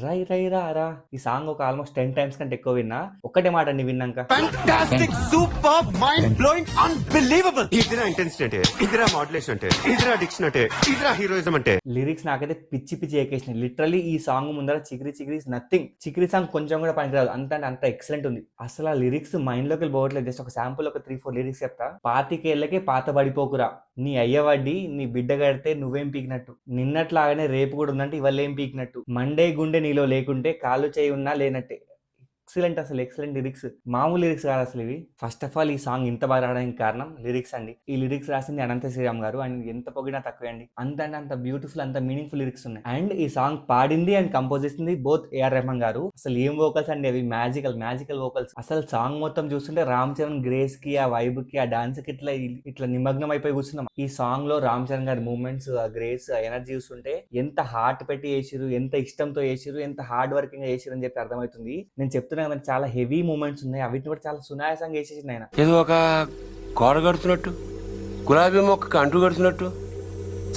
రై రై రా రా ఈ సాంగ్ ఒక ఆల్మోస్ట్ 10 టైమ్స్ కంటే ఎక్కువ విన్నా. ఒక్కటే మాట అండి విన్నాక, fantastic, super, mind blowing, unbelievable. ఇదిరా ఇంటెన్సిటీ అంటే, ఇదిరా మాడ్యులేషన్ అంటే, ఇదిరా డిక్షన్ అంటే, ఇదిరా హీరోయిజం అంటే. లిరిక్స్ నాకైతే పిచ్చి పిచ్చి ఎక్కేసినాయి. లిటరల్లీ ఈ సాంగ్ ముందర చిక్రీ చిక్రీ ఇస్ నథింగ్. చిక్రీ సాంగ్ కొంచెం కూడా పనికిరాదు, అంత అంటే అంత ఎక్సలెంట్ ఉంది. అసలు ఆ లిరిక్స్ మైండ్ లోకి పోవట్లేదు. జస్ట్ ఒక శాంపుల్ ఒక 3-4 లిరిక్స్ చెప్తా. పాతికేళ్లకే పాత పడిపోకురా, నీ అయ్యవడ్డి నీ బిడ్డ కడితే నువ్వేం పీకినట్టు, నిన్నట్లాగానే రేపు కూడా ఉందంటే ఇవాళ ఏం పీకినట్టు, మండే గుండె నీలో లేకుంటే కాళ్ళు చేయి ఉన్నా లేనట్టే. ఎక్సలెంట్, అసలు ఎక్సలెంట్ లిరిక్స్, మామూలు లిరిక్స్ కాదు అసలు ఇవి. ఫస్ట్ ఆఫ్ ఆల్ ఈ సాంగ్ ఇంత బాగా రావడానికి కారణం లిరిక్స్ అండి. ఈ లిరిక్స్ రాసింది అనంత శ్రీరామ్ గారు. అండ్ ఎంత పొగినా తక్కువే అండి. అంత అంటే అంత బ్యూటిఫుల్, అంత మీనింగ్ఫుల్ లిరిక్స్ ఉన్నాయి. అండ్ ఈ సాంగ్ పాడింది అండ్ కంపోజ్ చేసింది బోత్ ఏఆర్ రెహమాన్ గారు. అసలు ఏం వోకల్స్ అండి అవి, మ్యాజికల్ వోకల్స్. అసలు సాంగ్ మొత్తం చూస్తుంటే రామ్ చరణ్ గ్రేస్ కి, ఆ వైబ్ కి, ఆ డాన్స్ కి ఇట్లా నిమగ్నం అయిపోయి కూర్చున్నాం. ఈ సాంగ్ లో రామ్ చరణ్ గారి మూమెంట్స్, ఆ గ్రేస్, ఆ ఎనర్జీ చూస్తుంటే ఎంత హార్ట్ పెట్టి చేసిరు, ఎంత ఇష్టంతో చేసిరు, ఎంత హార్డ్ వర్కింగ్ గా చేసిరు అని చెప్పి అర్థమవుతుంది. నేను చెప్తున్నా కదా, చాలా హెవీ మూమెంట్స్ ఉన్నాయి. అవిటిని కూడా చాలా సునాయాసంగా చేసేసింది ఆయన. ఏదో ఒక గోడ కడుతున్నట్టు, గులాబీ మొక్క అంటు కడుతున్నట్టు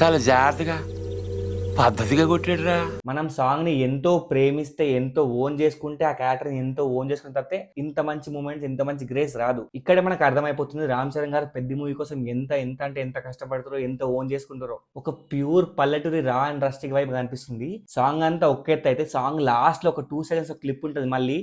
చాలా జాగ్రత్తగా పద్ధతిగా కొట్టాడురా. మనం సాంగ్ ని ఎంతో ప్రేమిస్తే, ఎంతో ఓన్ చేసుకుంటే, ఆ క్యారెక్టర్ ని ఎంతో ఓన్ చేసుకుని తప్పితే ఇంత మంచి మూమెంట్స్, ఇంత మంచి గ్రేస్ రాదు. ఇక్కడే మనకు అర్థమైపోతుంది రామ్ చరణ్ గారు పెద్ద మూవీ కోసం ఎంత అంటే ఎంత కష్టపడతారో, ఎంత ఓన్ చేసుకుంటారో. ఒక ప్యూర్ పల్లెటూరి రా అండ్ రస్టిక్ వైబ్ కనిపిస్తుంది. సాంగ్ అంతా ఒక్క ఎత్తు అయితే, సాంగ్ లాస్ట్ లో ఒక 2 seconds క్లిప్ ఉంటుంది. మళ్ళీ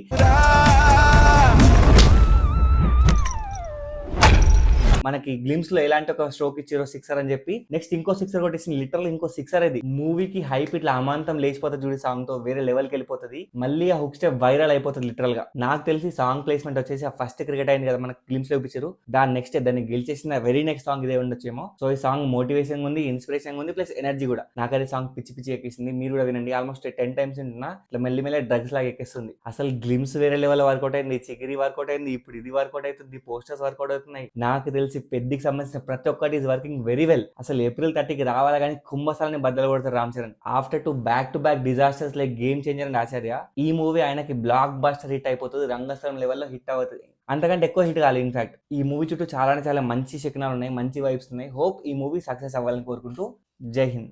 మనకి గ్లిమ్స్ లో ఎలాంటి ఒక స్ట్రోక్ ఇచ్చారో సిక్సర్ అని చెప్పి, నెక్స్ట్ ఇంకో సిక్సర్ కొట్టేసింది. లిటరల్ ఇంకో సిక్సర్. అది మూవీకి హైప్ ఇట్లా అమాంతం లేచిపోతుంది చూడి, సాంగ్ తో వేరే లెవెల్ కి వెళ్ళిపోతుంది. మళ్ళీ ఆ హుక్ స్టెప్ వైరల్ అయిపోతుంది లిటరల్ గా. నాకు తెలిసి సాంగ్ ప్లేస్మెంట్ వచ్చేసి ఆ ఫస్ట్ క్రికెట్ అయింది కదా మనకి గ్లిమ్స్ లో ఇప్పించారు, దాని నెక్స్ట్ దాన్ని గెలిచేసిన వెరీ నెక్స్ట్ సాంగ్ ఇదే ఉండొచ్చేమో. సో ఈ సాంగ్ మోటివేషన్ ఉంది, ఇన్స్పిరేషన్ ఉంది, ప్లస్ ఎనర్జీ కూడా. నాకైతే సాంగ్ పిచ్చి పిచ్చి ఎక్కిస్తుంది. మీరు కూడా వినండి. ఆల్మోస్ట్ 10 టైమ్స్ వింటున్నా. ఇట్లా మెల్లి డ్రగ్స్ లాగా ఎక్కిస్తుంది. అసలు గ్లిమ్స్ వేరే లెవెల్ వర్కౌట్ అయింది, చికిరి వర్కౌట్ అయింది, ఇప్పుడు ఇది వర్కౌట్ అవుతుంది, పోస్టర్స్ వర్కౌట్ అవుతున్నాయి. నాకు తెలిసి పెద్దకి సంబంధించిన ప్రతి ఒక్కటి ఈస్ వర్కింగ్ వెరీ వెల్. అసలు April 30కి రావాలి కానీ కుంభస్థలాన్ని బద్దలు కొడతారు Ram Charan. After 2 back-to-back disasters like game changer and Acharya, ఈ మూవీ ఆయనకి బ్లాక్ బస్టర్ హిట్ అయిపోతుంది, రంగస్థలం లెవెల్లో హిట్ అవుతుంది. అంతకంటే ఎక్కువ హిట్ కాదు. ఇన్ఫాక్ట్ ఈ మూవీ చుట్టూ చాలా మంచి శకనాలు ఉన్నాయి, మంచి వైబ్స్ ఉన్నాయి. హోప్ ఈ మూవీ సక్సెస్ అవ్వాలని కోరుకుంటూ జై హింద్.